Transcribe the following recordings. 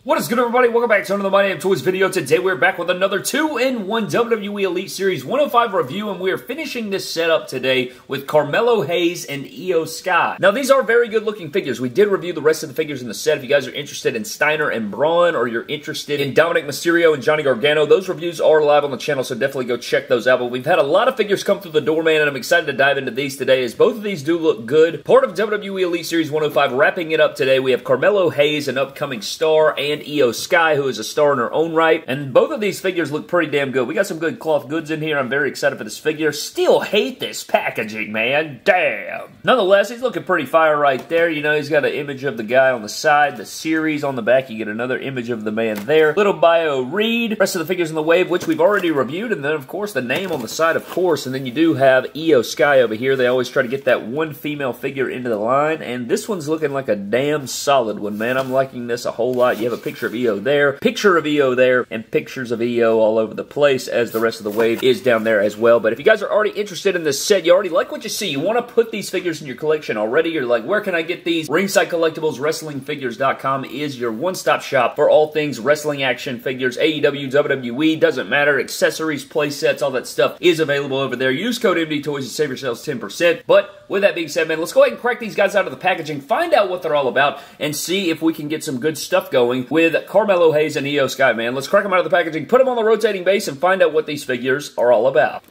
What is good, everybody? Welcome back to another My Damn Toys video. Today we're back with another 2-in-1 WWE Elite Series 105 review, and we are finishing this setup today with Carmelo Hayes and Iyo Sky. Now, these are very good-looking figures. We did review the rest of the figures in the set. If you guys are interested in Steiner and Braun, or you're interested in Dominic Mysterio and Johnny Gargano, those reviews are live on the channel, so definitely go check those out. But we've had a lot of figures come through the door, man, and I'm excited to dive into these today, as both of these do look good. Part of WWE Elite Series 105, wrapping it up today, we have Carmelo Hayes, an upcoming star, and Iyo Sky, who is a star in her own right, and both of these figures look pretty damn good. We got some good cloth goods in here. I'm very excited for this figure. Still hate this packaging, man. Damn. Nonetheless, he's looking pretty fire right there. You know, he's got an image of the guy on the side, the series on the back. You get another image of the man there. Little bio read. Rest of the figures in the wave, which we've already reviewed, and then, of course, the name on the side, of course, and then you do have Iyo Sky over here. They always try to get that one female figure into the line, and this one's looking like a damn solid one, man. I'm liking this a whole lot. You have a picture of Iyo there, picture of Iyo there, and pictures of Iyo all over the place, as the rest of the wave is down there as well. But if you guys are already interested in this set, you already like what you see, you want to put these figures in your collection already, you're like, where can I get these? Ringside Collectibles, WrestlingFigures.com is your one-stop shop for all things wrestling action figures, AEW, WWE, doesn't matter, accessories, play sets, all that stuff is available over there. Use code MDTOYS to save yourselves 10%. But with that being said, man, let's go ahead and crack these guys out of the packaging, find out what they're all about, and see if we can get some good stuff going with Carmelo Hayes and Iyo Sky, man. Let's crack them out of the packaging, put them on the rotating base, and find out what these figures are all about.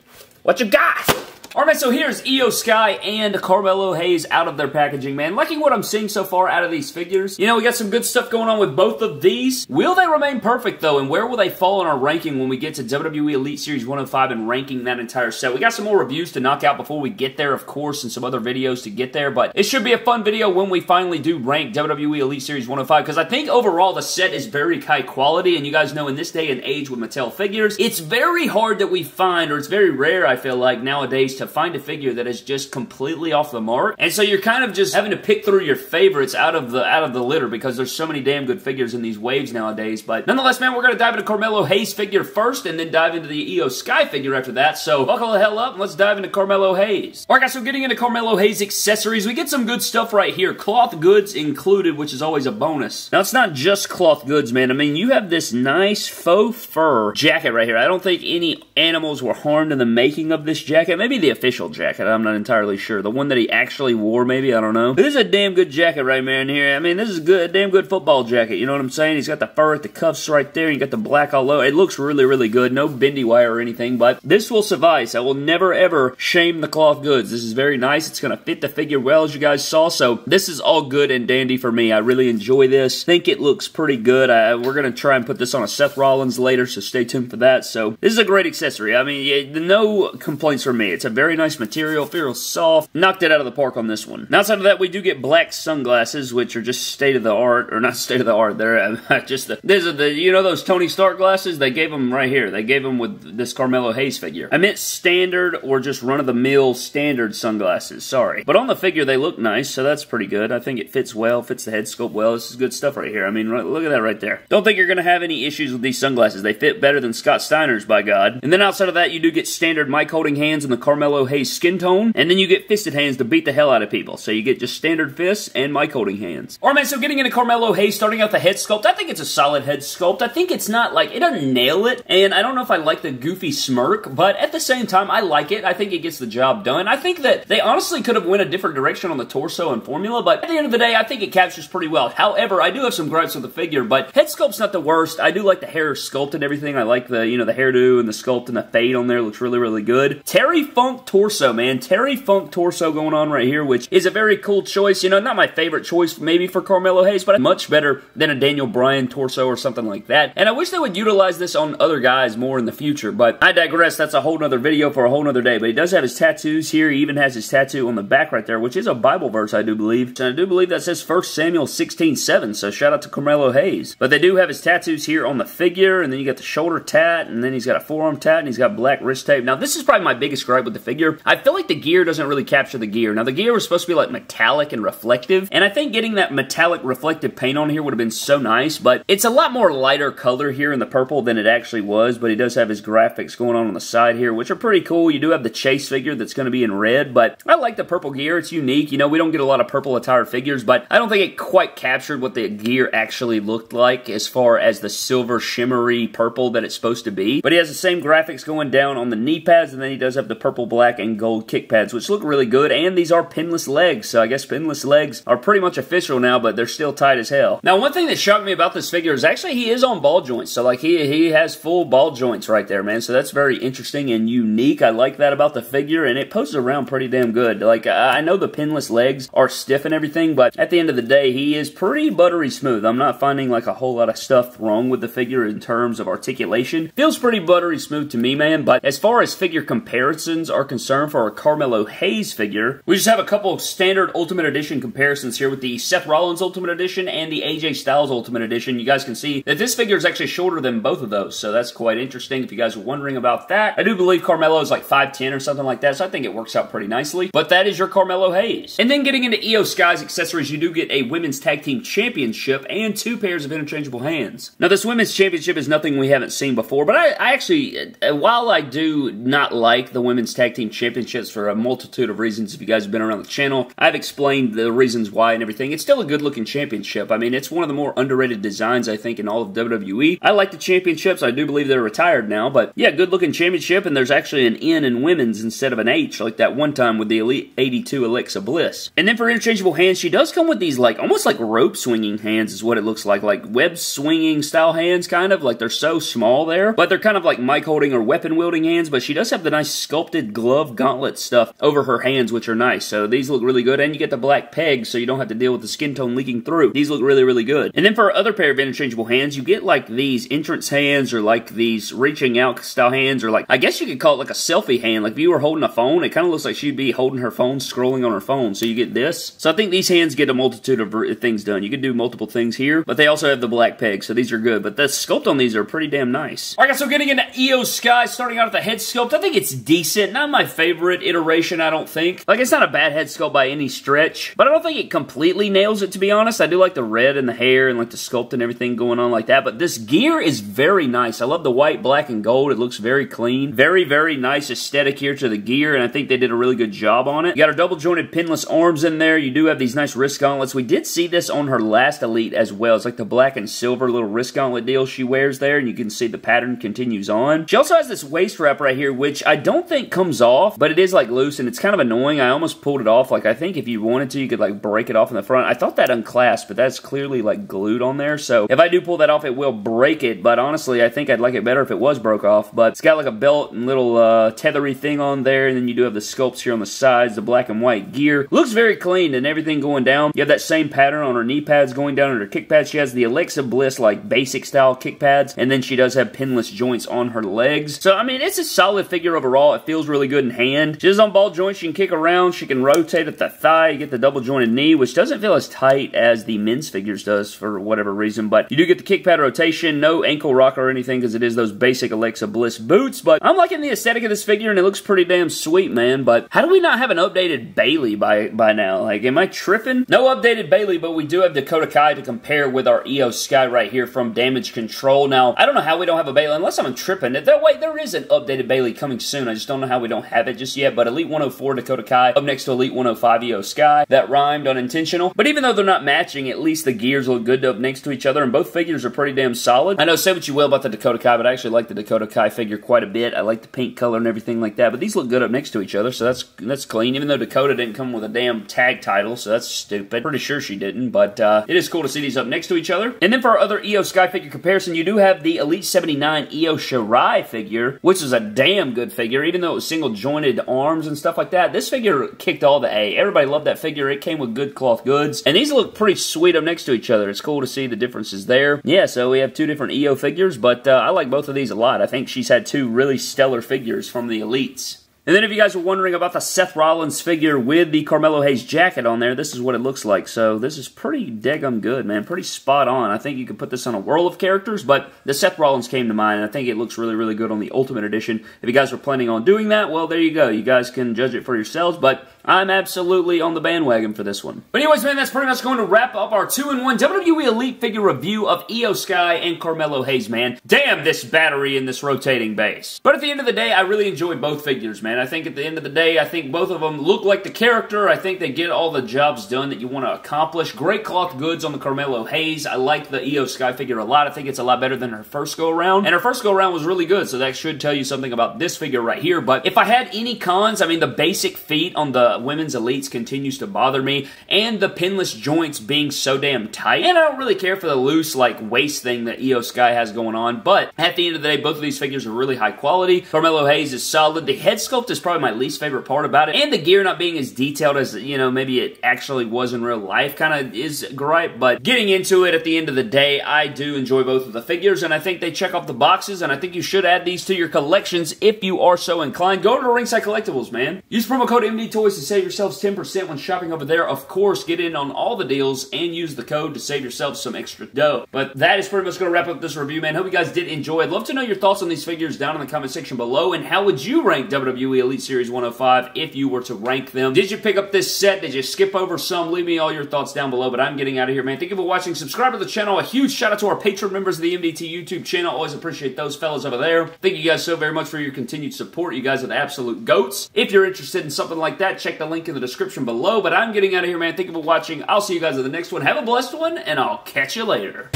What you got? Alright, so here's Iyo Sky and Carmelo Hayes out of their packaging, man. Liking what I'm seeing so far out of these figures. You know, we got some good stuff going on with both of these. Will they remain perfect, though, and where will they fall in our ranking when we get to WWE Elite Series 105 and ranking that entire set? We got some more reviews to knock out before we get there, of course, and some other videos to get there, but it should be a fun video when we finally do rank WWE Elite Series 105, because I think overall the set is very high quality, and you guys know in this day and age with Mattel figures, it's very hard that we find, or it's very rare, I feel like, nowadays, to find a figure that is just completely off the mark, and so you're kind of just having to pick through your favorites out of the litter, because there's so many damn good figures in these waves nowadays. But nonetheless, man, we're going to dive into Carmelo Hayes figure first, and then dive into the Iyo Sky figure after that, so buckle the hell up, and let's dive into Carmelo Hayes. Alright guys, so getting into Carmelo Hayes accessories, we get some good stuff right here, cloth goods included, which is always a bonus. Now, it's not just cloth goods, man. I mean, you have this nice faux fur jacket right here. I don't think any animals were harmed in the making of this jacket. Maybe the official jacket, I'm not entirely sure. The one that he actually wore, maybe, I don't know. This is a damn good jacket right man here. I mean, this is good, a damn good football jacket, you know what I'm saying? He's got the fur at the cuffs right there, you got the black all over. It looks really, really good. No bendy wire or anything, but this will suffice. I will never, ever shame the cloth goods. This is very nice. It's going to fit the figure well, as you guys saw, so this is all good and dandy for me. I really enjoy this. Think it looks pretty good. We're going to try and put this on a Seth Rollins later, so stay tuned for that. So, this is a great accessory. I mean, no complaints from me. It's a very nice material, feels soft. Knocked it out of the park on this one. Now, outside of that, we do get black sunglasses, which are just state-of-the-art, or not state-of-the-art, they're just these are the, you know those Tony Stark glasses? They gave them right here. They gave them with this Carmelo Hayes figure. I meant standard or just run-of-the-mill standard sunglasses, sorry. But on the figure, they look nice, so that's pretty good. I think it fits well, fits the head sculpt well. This is good stuff right here. I mean, look at that right there. Don't think you're going to have any issues with these sunglasses. They fit better than Scott Steiner's, by God. And then outside of that, you do get standard mic holding hands in the Carmelo Hayes skin tone, and then you get fisted hands to beat the hell out of people. So you get just standard fists and mic holding hands. Alright man, so getting into Carmelo Hayes, starting out the head sculpt, I think it's a solid head sculpt. I think it's not like, it doesn't nail it, and I don't know if I like the goofy smirk, but at the same time, I like it. I think it gets the job done. I think that they honestly could have went a different direction on the torso and formula, but at the end of the day, I think it captures pretty well. However, I do have some gripes with the figure, but head sculpt's not the worst. I do like the hair sculpt and everything. I like the, you know, the hairdo and the sculpt and the fade on there looks really, really good. Terry Funk torso, man. Terry Funk torso going on right here, which is a very cool choice. You know, not my favorite choice maybe for Carmelo Hayes, but much better than a Daniel Bryan torso or something like that. And I wish they would utilize this on other guys more in the future, but I digress. That's a whole nother video for a whole nother day. But he does have his tattoos here. He even has his tattoo on the back right there, which is a Bible verse, I do believe. And I do believe that says 1 Samuel 16:7, so shout out to Carmelo Hayes. But they do have his tattoos here on the figure, and then you got the shoulder tat, and then he's got a forearm tat, and he's got black wrist tape. Now, this is probably my biggest gripe with the figure. figure. I feel like the gear doesn't really capture the gear. Now, the gear was supposed to be like metallic and reflective, and I think getting that metallic reflective paint on here would have been so nice, but it's a lot more lighter color here in the purple than it actually was, but he does have his graphics going on the side here, which are pretty cool. You do have the Chase figure that's going to be in red, but I like the purple gear. It's unique. You know, we don't get a lot of purple attire figures, but I don't think it quite captured what the gear actually looked like as far as the silver shimmery purple that it's supposed to be. But he has the same graphics going down on the knee pads, and then he does have the purple, black, and gold kick pads, which look really good, and these are pinless legs, so I guess pinless legs are pretty much official now, but they're still tight as hell. Now, one thing that shocked me about this figure is actually he is on ball joints, so like he has full ball joints right there, man, so that's very interesting and unique. I like that about the figure, and it poses around pretty damn good. Like, I know the pinless legs are stiff and everything, but at the end of the day, he is pretty buttery smooth. I'm not finding like a whole lot of stuff wrong with the figure in terms of articulation. Feels pretty buttery smooth to me, man, but as far as figure comparisons are concerned for our Carmelo Hayes figure, we just have a couple of standard Ultimate Edition comparisons here with the Seth Rollins Ultimate Edition and the AJ Styles Ultimate Edition. You guys can see that this figure is actually shorter than both of those, so that's quite interesting if you guys are wondering about that. I do believe Carmelo is like 5'10" or something like that, so I think it works out pretty nicely, but that is your Carmelo Hayes. And then getting into Iyo Sky's accessories, you do get a Women's Tag Team Championship and 2 pairs of interchangeable hands. Now, this Women's Championship is nothing we haven't seen before, but I actually, while I do not like the Women's Tag Team Championships for a multitude of reasons, if you guys have been around the channel, I've explained the reasons why and everything. It's still a good-looking championship. I mean, it's one of the more underrated designs, I think, in all of WWE. I like the championships. I do believe they're retired now, but yeah, good-looking championship, and there's actually an N in women's instead of an H, like that one time with the Elite 82 Alexa Bliss. And then for interchangeable hands, she does come with these, like, almost like rope swinging hands is what it looks like web swinging style hands, kind of. Like, they're so small there, but they're kind of like mic holding or weapon wielding hands, but she does have the nice sculpted glove gauntlet stuff over her hands, which are nice. So these look really good, and you get the black pegs, so you don't have to deal with the skin tone leaking through. These look really, really good. And then for our other pair of interchangeable hands, you get like these entrance hands, or like these reaching out style hands, or like, I guess you could call it like a selfie hand. Like if you were holding a phone, it kind of looks like she'd be holding her phone, scrolling on her phone. So you get this. So I think these hands get a multitude of things done. You can do multiple things here, but they also have the black pegs, so these are good. But the sculpt on these are pretty damn nice. Alright guys, so getting into Iyo Sky, starting out with the head sculpt, I think it's decent. Not my favorite iteration, I don't think. Like, it's not a bad head sculpt by any stretch, but I don't think it completely nails it, to be honest. I do like the red and the hair and like the sculpt and everything going on like that, but this gear is very nice. I love the white, black, and gold. It looks very clean. Very, very nice aesthetic here to the gear, and I think they did a really good job on it. You got her double jointed pinless arms in there. You do have these nice wrist gauntlets. We did see this on her last Elite as well. It's like the black and silver little wrist gauntlet deal she wears there, and you can see the pattern continues on. She also has this waist wrap right here, which I don't think comes off, but it is like loose, and it's kind of annoying. I almost pulled it off. Like, I think if you wanted to, you could like break it off in the front. I thought that unclasped, but that's clearly like glued on there, so if I do pull that off, it will break it, but honestly, I think I'd like it better if it was broke off. But it's got like a belt and little tethery thing on there, and then you do have the sculpts here on the sides, the black and white gear. Looks very clean and everything going down. You have that same pattern on her knee pads going down on her kick pads. She has the Alexa Bliss like basic style kick pads, and then she does have pinless joints on her legs. So I mean, it's a solid figure overall. It feels really good in hand. She is on ball joints. She can kick around. She can rotate at the thigh. You get the double jointed knee, which doesn't feel as tight as the men's figures does for whatever reason, but you do get the kick pad rotation. No ankle rock or anything because it is those basic Alexa Bliss boots, but I'm liking the aesthetic of this figure, and it looks pretty damn sweet, man. But how do we not have an updated Bayley by now? Like, am I tripping? No updated Bayley, but we do have Dakota Kai to compare with our Iyo Sky right here from Damage CTRL. Now, I don't know how we don't have a Bayley, unless I'm tripping. Wait, there is an updated Bayley coming soon. I just don't know how we don't have it just yet, but Elite 104 Dakota Kai up next to Elite 105 Iyo Sky. That rhymed unintentional. But even though they're not matching, at least the gears look good up next to each other, and both figures are pretty damn solid. I know, say what you will about the Dakota Kai, but I actually like the Dakota Kai figure quite a bit. I like the pink color and everything like that, but these look good up next to each other, so that's clean, even though Dakota didn't come with a damn tag title, so that's stupid. Pretty sure she didn't, but it is cool to see these up next to each other. And then for our other Iyo Sky figure comparison, you do have the Elite 79 Io Shirai figure, which is a damn good figure, even though it was single-jointed arms and stuff like that. This figure kicked all the A. Everybody loved that figure. It came with good cloth goods, and these look pretty sweet up next to each other. It's cool to see the differences there. Yeah, so we have two different Iyo figures, but I like both of these a lot. I think she's had two really stellar figures from the Elites. And then if you guys were wondering about the Seth Rollins figure with the Carmelo Hayes jacket on there, this is what it looks like. So this is pretty daggum good, man. Pretty spot on. I think you could put this on a whirl of characters, but the Seth Rollins came to mind, and I think it looks really, really good on the Ultimate Edition. If you guys were planning on doing that, well, there you go. You guys can judge it for yourselves, but I'm absolutely on the bandwagon for this one. But anyways, man, that's pretty much going to wrap up our 2-in-1 WWE Elite figure review of Iyo Sky and Carmelo Hayes, man. Damn this battery in this rotating base. But at the end of the day, I really enjoyed both figures, man. I think at the end of the day, I think both of them look like the character. I think they get all the jobs done that you want to accomplish. Great cloth goods on the Carmelo Hayes. I like the Iyo Sky figure a lot. I think it's a lot better than her first go-around. And her first go-around was really good, so that should tell you something about this figure right here. But if I had any cons, I mean, the basic feet on the women's elites continues to bother me, and the pinless joints being so damn tight. And I don't really care for the loose, like, waist thing that Iyo Sky has going on, but at the end of the day, both of these figures are really high quality. Carmelo Hayes is solid. The head sculpt is probably my least favorite part about it, and the gear not being as detailed as, you know, maybe it actually was in real life kind of is gripe, but getting into it at the end of the day, I do enjoy both of the figures, and I think they check off the boxes, and I think you should add these to your collections if you are so inclined. Go to Ringside Collectibles, man. Use promo code MDTOYS to save yourselves 10% when shopping over there. Of course, get in on all the deals and use the code to save yourselves some extra dough. But that is pretty much going to wrap up this review, man. Hope you guys did enjoy. I'd love to know your thoughts on these figures down in the comment section below, and how would you rank WWE Elite Series 105 if you were to rank them? Did you pick up this set? Did you skip over some? Leave me all your thoughts down below, but I'm getting out of here, man. Thank you for watching. Subscribe to the channel. A huge shout out to our Patreon members of the MDT YouTube channel. Always appreciate those fellas over there. Thank you guys so very much for your continued support. You guys are the absolute goats. If you're interested in something like that, check the link in the description below, but I'm getting out of here, man. Thank you for watching. I'll see you guys in the next one. Have a blessed one, and I'll catch you later.